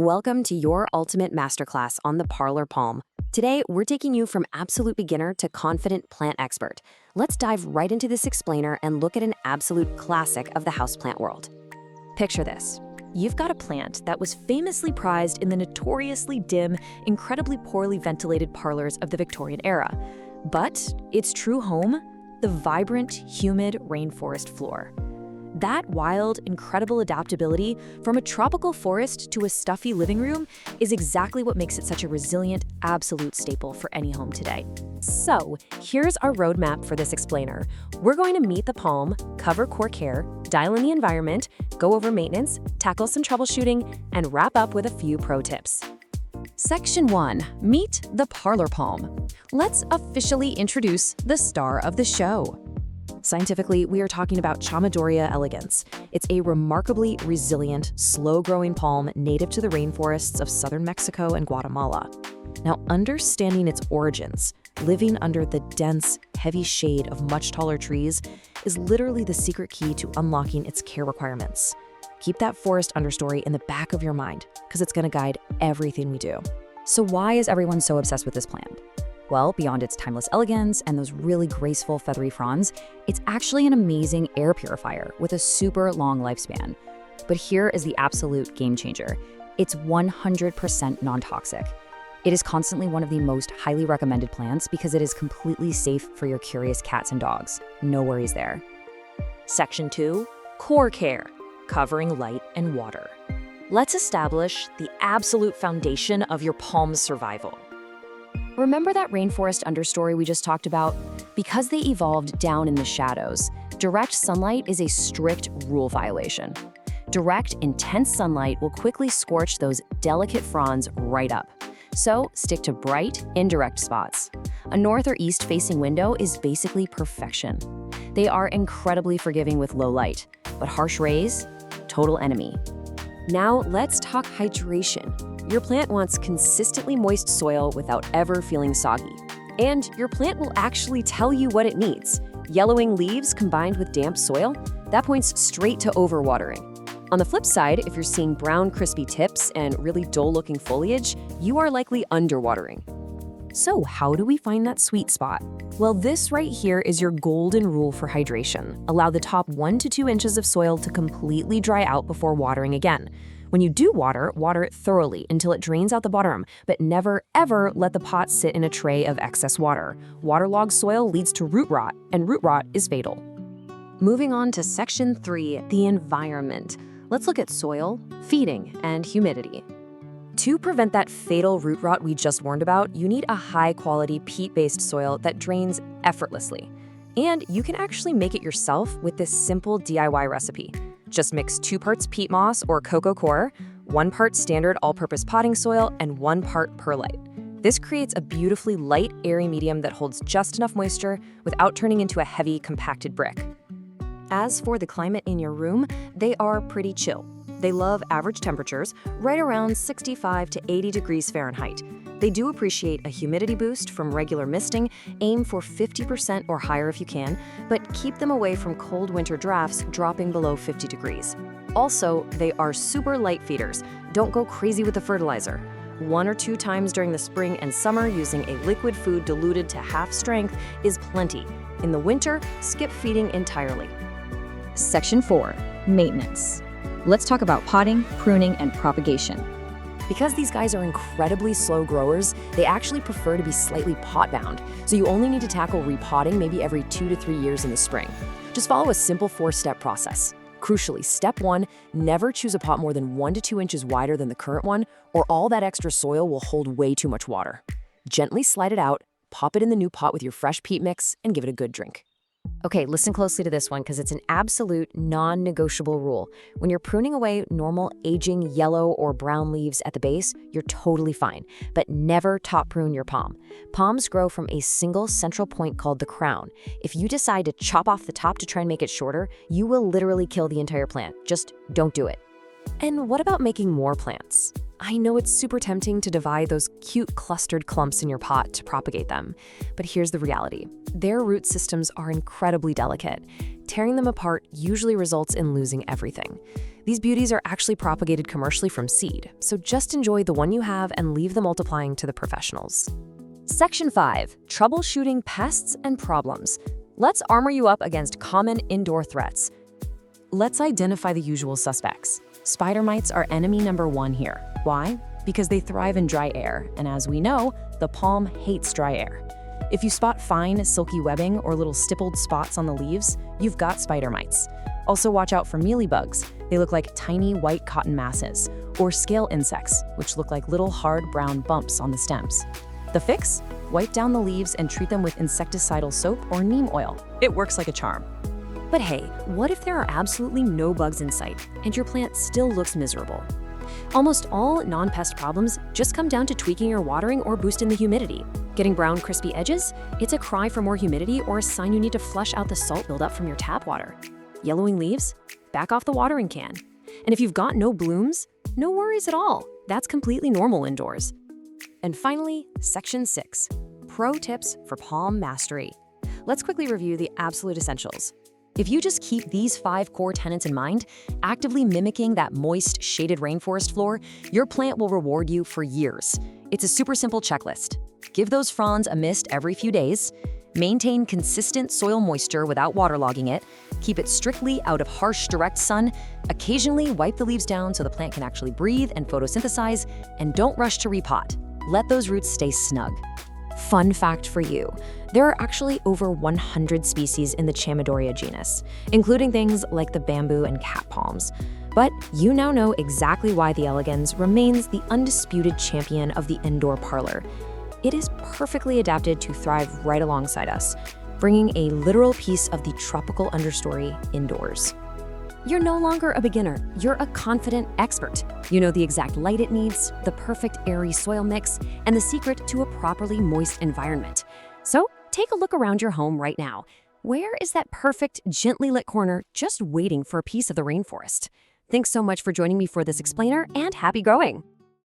Welcome to your ultimate masterclass on the Parlor Palm. Today, we're taking you from absolute beginner to confident plant expert. Let's dive right into this explainer and look at an absolute classic of the houseplant world. Picture this. You've got a plant that was famously prized in the notoriously dim, incredibly poorly ventilated parlors of the Victorian era. But its true home? The vibrant, humid rainforest floor. That wild, incredible adaptability from a tropical forest to a stuffy living room is exactly what makes it such a resilient, absolute staple for any home today. So, here's our roadmap for this explainer. We're going to meet the palm, cover core care, dial in the environment, go over maintenance, tackle some troubleshooting, and wrap up with a few pro tips. Section 1. Meet the Parlor Palm. Let's officially introduce the star of the show. Scientifically, we are talking about Chamaedorea elegans. It's a remarkably resilient, slow-growing palm native to the rainforests of southern Mexico and Guatemala. Now, understanding its origins, living under the dense, heavy shade of much taller trees, is literally the secret key to unlocking its care requirements. Keep that forest understory in the back of your mind, because it's going to guide everything we do. So why is everyone so obsessed with this plant? Well, beyond its timeless elegance and those really graceful feathery fronds, it's actually an amazing air purifier with a super long lifespan. But here is the absolute game changer. It's 100% non-toxic. It is constantly one of the most highly recommended plants because it is completely safe for your curious cats and dogs. No worries there. Section 2. Core care, covering light and water. Let's establish the absolute foundation of your palm's survival. Remember that rainforest understory we just talked about? Because they evolved down in the shadows, direct sunlight is a strict rule violation. Direct, intense sunlight will quickly scorch those delicate fronds right up. So stick to bright, indirect spots. A north or east-facing window is basically perfection. They are incredibly forgiving with low light, but harsh rays? Total enemy. Now let's talk hydration. Your plant wants consistently moist soil without ever feeling soggy. And your plant will actually tell you what it needs. Yellowing leaves combined with damp soil, that points straight to overwatering. On the flip side, if you're seeing brown, crispy tips and really dull-looking foliage, you are likely underwatering. So how do we find that sweet spot? Well, this right here is your golden rule for hydration. Allow the top 1 to 2 inches of soil to completely dry out before watering again. When you do water, water it thoroughly until it drains out the bottom, but never, ever let the pot sit in a tray of excess water. Waterlogged soil leads to root rot, and root rot is fatal. Moving on to Section 3, the environment. Let's look at soil, feeding, and humidity. To prevent that fatal root rot we just warned about, you need a high-quality peat-based soil that drains effortlessly. And you can actually make it yourself with this simple DIY recipe. Just mix 2 parts peat moss or coco coir, 1 part standard all-purpose potting soil, and 1 part perlite. This creates a beautifully light, airy medium that holds just enough moisture without turning into a heavy, compacted brick. As for the climate in your room, they are pretty chill. They love average temperatures, right around 65 to 80 degrees Fahrenheit. They do appreciate a humidity boost from regular misting. Aim for 50% or higher if you can, but keep them away from cold winter drafts dropping below 50 degrees. Also, they are super light feeders. Don't go crazy with the fertilizer. 1 or 2 times during the spring and summer using a liquid food diluted to half strength is plenty. In the winter, skip feeding entirely. Section 4. Maintenance. Let's talk about potting, pruning, and propagation. Because these guys are incredibly slow growers, they actually prefer to be slightly pot-bound, so you only need to tackle repotting maybe every 2 to 3 years in the spring. Just follow a simple 4-step process. Crucially, step 1, never choose a pot more than 1 to 2 inches wider than the current one, or all that extra soil will hold way too much water. Gently slide it out, pop it in the new pot with your fresh peat mix, and give it a good drink. Okay, listen closely to this one because it's an absolute non-negotiable rule. When you're pruning away normal aging yellow or brown leaves at the base, you're totally fine, but never top prune your palm. Palms grow from a single central point called the crown. If you decide to chop off the top to try and make it shorter, you will literally kill the entire plant. Just don't do it. And what about making more plants? I know it's super tempting to divide those cute clustered clumps in your pot to propagate them, but here's the reality. Their root systems are incredibly delicate. Tearing them apart usually results in losing everything. These beauties are actually propagated commercially from seed, so just enjoy the one you have and leave the multiplying to the professionals. Section 5. Troubleshooting pests and problems. Let's armor you up against common indoor threats. Let's identify the usual suspects. Spider mites are enemy number 1 here. Why? Because they thrive in dry air, and as we know, the palm hates dry air. If you spot fine, silky webbing or little stippled spots on the leaves, you've got spider mites. Also watch out for mealybugs. They look like tiny white cotton masses, or scale insects, which look like little hard brown bumps on the stems. The fix? Wipe down the leaves and treat them with insecticidal soap or neem oil. It works like a charm. But hey, what if there are absolutely no bugs in sight and your plant still looks miserable? Almost all non-pest problems just come down to tweaking your watering or boosting the humidity. Getting brown, crispy edges? It's a cry for more humidity or a sign you need to flush out the salt buildup from your tap water. Yellowing leaves? Back off the watering can. And if you've got no blooms, no worries at all. That's completely normal indoors. And finally, Section 6. Pro tips for palm mastery. Let's quickly review the absolute essentials. If you just keep these 5 core tenets in mind, actively mimicking that moist, shaded rainforest floor, your plant will reward you for years. It's a super simple checklist. Give those fronds a mist every few days, maintain consistent soil moisture without waterlogging it, keep it strictly out of harsh, direct sun, occasionally wipe the leaves down so the plant can actually breathe and photosynthesize, and don't rush to repot. Let those roots stay snug. Fun fact for you, there are actually over 100 species in the Chamaedorea genus, including things like the bamboo and cat palms. But you now know exactly why the elegans remains the undisputed champion of the indoor parlor. It is perfectly adapted to thrive right alongside us, bringing a literal piece of the tropical understory indoors. You're no longer a beginner, you're a confident expert. You know the exact light it needs, the perfect airy soil mix, and the secret to a properly moist environment. So take a look around your home right now. Where is that perfect, gently lit corner just waiting for a piece of the rainforest? Thanks so much for joining me for this explainer, and happy growing!